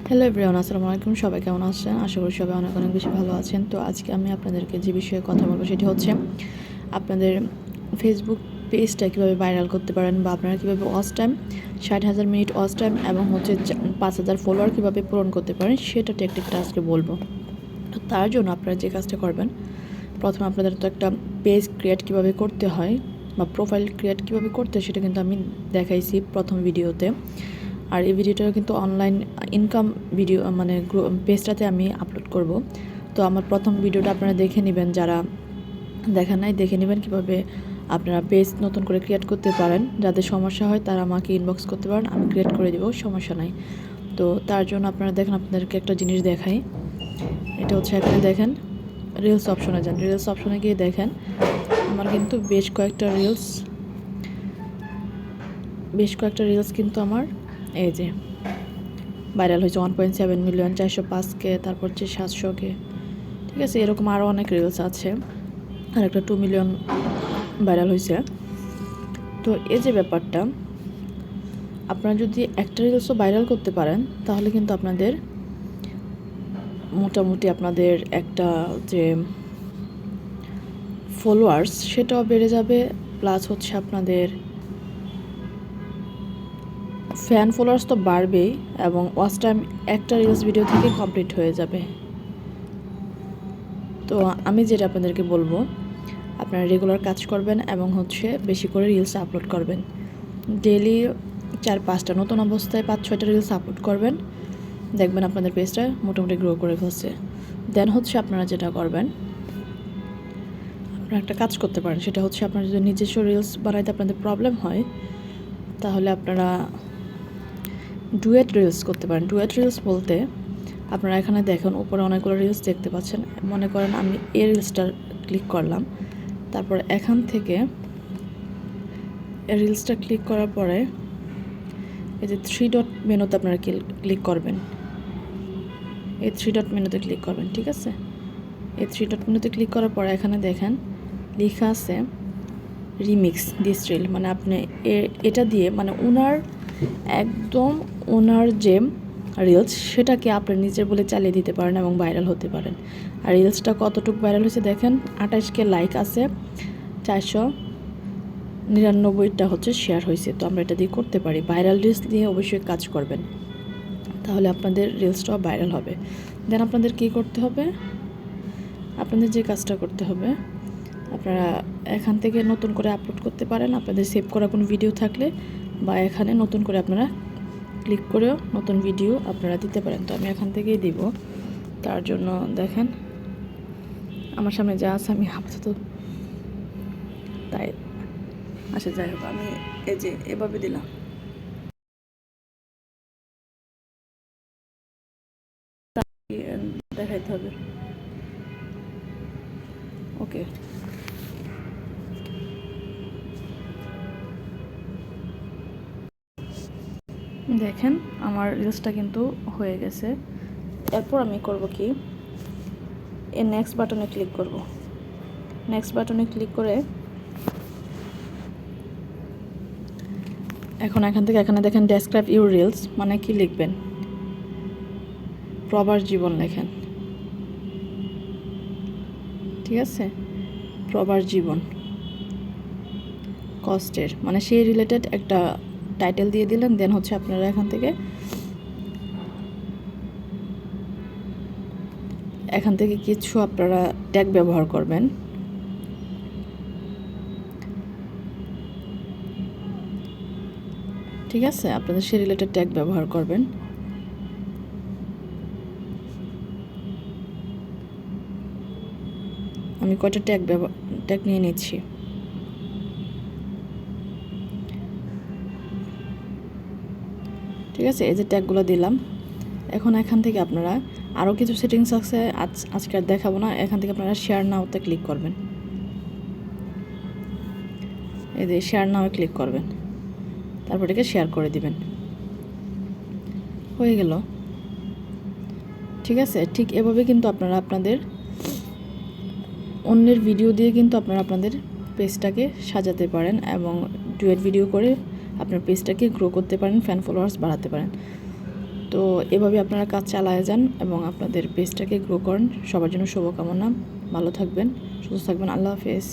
Hello everyone, আসসালামু আলাইকুম। সবাই কেমন আছেন? আশা করি সবাই অনেক অনেক বেশি ভালো আছেন। তো আজকে আমি আপনাদেরকে যে বিষয়ে কথা বলবো সেটি হচ্ছে আপনাদের ফেসবুক পেজটা কীভাবে ভাইরাল করতে পারেন, বা আপনারা কীভাবে watch time 60,000 minute watch time এবং হচ্ছে 5,000 ফলোয়ার কীভাবে পূরণ করতে পারেন সেটা টেকনিকটা আজকে বলবো। তো তার জন্য আপনারা যে কাজটা করবেন, প্রথমে আপনাদের তো একটা পেজ ক্রিয়েট কীভাবে করতে হয় বা প্রোফাইল ক্রিয়েট কীভাবে করতে হয় সেটা কিন্তু আমি দেখাইছি প্রথম ভিডিওতে। আর এই ভিডিওটা কিন্তু অনলাইন ইনকাম ভিডিও, মানে পেজটাতে আমি আপলোড করব। তো আমার প্রথম ভিডিওটা আপনারা দেখে নেবেন, যারা দেখেন নাই দেখে নেবেন কীভাবে আপনারা পেজ নতুন করে ক্রিয়েট করতে পারেন। যাদের সমস্যা হয় তারা আমাকে ইনবক্স করতে পারেন, আমি ক্রিয়েট করে দেবো, সমস্যা নাই। তো তার জন্য আপনারা দেখেন, আপনাদেরকে একটা জিনিস দেখাই। এটা হচ্ছে এখানে দেখেন রিলস অপশনে যান, রিলস অপশনে গিয়ে দেখেন আমার কিন্তু বেশ কয়েকটা রিলস কিন্তু আমার এই যে ভাইরাল হয়েছে 1.7 মিলিয়ন, 405K, তারপর হচ্ছে 700K। ঠিক আছে, এরকম আরও অনেক রিলস আছে, আর একটা 2 মিলিয়ন ভাইরাল হয়েছে। তো এই যে ব্যাপারটা, আপনারা যদি একটা রিলসও ভাইরাল করতে পারেন তাহলে কিন্তু আপনাদের মোটামুটি আপনাদের একটা যে ফলোয়ার্স সেটাও বেড়ে যাবে, প্লাস হচ্ছে আপনাদের ফ্যান ফলোয়ার্স তো বাড়বেই, এবং ওয়াচ টাইম একটা রিলস ভিডিও থেকে কমপ্লিট হয়ে যাবে। তো আমি যেটা আপনাদেরকে বলবো, আপনারা রেগুলার কাজ করবেন এবং হচ্ছে বেশি করে রিলস আপলোড করবেন। ডেলি 4-5টা, নতুন অবস্থায় 5-6টা রিলস আপলোড করবেন, দেখবেন আপনাদের পেজটা মোটামুটি গ্রো করে ফেলছে। দেন হচ্ছে আপনারা যেটা করবেন, আপনারা একটা কাজ করতে পারেন, সেটা হচ্ছে আপনারা যদি নিজস্ব রিলস বানাইতে আপনাদের প্রবলেম হয় তাহলে আপনারা ডুয়েট রিলস করতে পারেন। ডুয়েট রিলস বলতে আপনারা এখানে দেখুন উপরে অনেকগুলো রিলস দেখতে পাচ্ছেন। মনে করেন আমি এই রিলসটা ক্লিক করলাম, তারপর এখান থেকে রিলসটা ক্লিক করার পরে এই যে 3 ডট মেনুতে আপনারা ক্লিক করবেন, এই 3 ডট মেনুতে ক্লিক করবেন। ঠিক আছে, এই 3 ডট মেনুতে ক্লিক করার পরে এখানে দেখেন লেখা আছে রিমিক্স দিস রিল, মানে আপনি এটা দিয়ে মানে ওনার যে রিলস সেটাকে আপনি নিজের বলে চালিয়ে দিতে পারেন এবং ভাইরাল হতে পারেন। আর রিলসটা কতটুকু ভাইরাল হয়েছে দেখেন, 28K লাইক আছে, 499টা হচ্ছে শেয়ার হয়েছে। তো আমরা এটা দিয়ে করতে পারি। ভাইরাল রিলস দিয়ে অবশ্যই কাজ করবেন, তাহলে আপনাদের রিলসটাও ভাইরাল হবে। দেন আপনাদের কী করতে হবে, আপনাদের যে কাজটা করতে হবে, আপনারা এখান থেকে নতুন করে আপলোড করতে পারেন আপনাদের সেভ করা কোনো ভিডিও থাকলে, বা এখানে নতুন করে আপনারা ক্লিক করেও নতুন ভিডিও আপনারা দিতে পারেন। তো আমি এখান থেকেই দিব। তার জন্য দেখেন আমার সামনে যা আছে আমি আপাতত তাই। আচ্ছা যাই হোক, আমি এই যে এভাবে দিলাম। দেখাইতে হবে, ওকে। দেখেন আমার রিলসটা কিন্তু হয়ে গেছে। এরপর আমি করব কি, এই নেক্সট বাটনে ক্লিক করব। নেক্সট বাটনে ক্লিক করে এখন এখান থেকে এখানে দেখেন ডেসক্রাইব ইউর রিলস, মানে কি লিখবেন, প্রবাস জীবন লেখেন। ঠিক আছে, প্রবাস জীবন কষ্টের, মানে সেই রিলেটেড একটা টাইটেল দিয়ে দিলেন। দেন হচ্ছে আপনারা এখান থেকে কিছু আপনারা ট্যাগ ব্যবহার করবেন। ঠিক আছে, আপনাদের সেই রিলেটেড ট্যাগ ব্যবহার করবেন। আমি কয়টা ট্যাগ নিয়ে নিচ্ছি। ঠিক আছে, এই যে ট্যাগগুলো দিলাম। এখন এখান থেকে আপনারা আরও কিছু সেটিংস আছে, আজকে আর দেখাবো না। এখান থেকে আপনারা শেয়ার নাওতে ক্লিক করবেন। এই যে শেয়ার নাও ক্লিক করবেন, তারপর এটাকে শেয়ার করে দিবেন। হয়ে গেল। ঠিক আছে, ঠিক এভাবে কিন্তু আপনারা আপনাদের অন্যের ভিডিও দিয়ে কিন্তু আপনারা আপনাদের পেজটাকে সাজাতে পারেন এবং ডুয়েট ভিডিও করে আপনার পেজটাকে গ্রো করতে পারেন, ফ্যান ফলোয়ার্স বাড়াতে পারেন। তো এভাবে আপনারা কাজ চালায় যান এবং আপনাদের পেজটাকে গ্রো করেন। সবার জন্য শুভকামনা। ভালো থাকবেন, সুস্থ থাকবেন। আল্লাহ হাফেজ।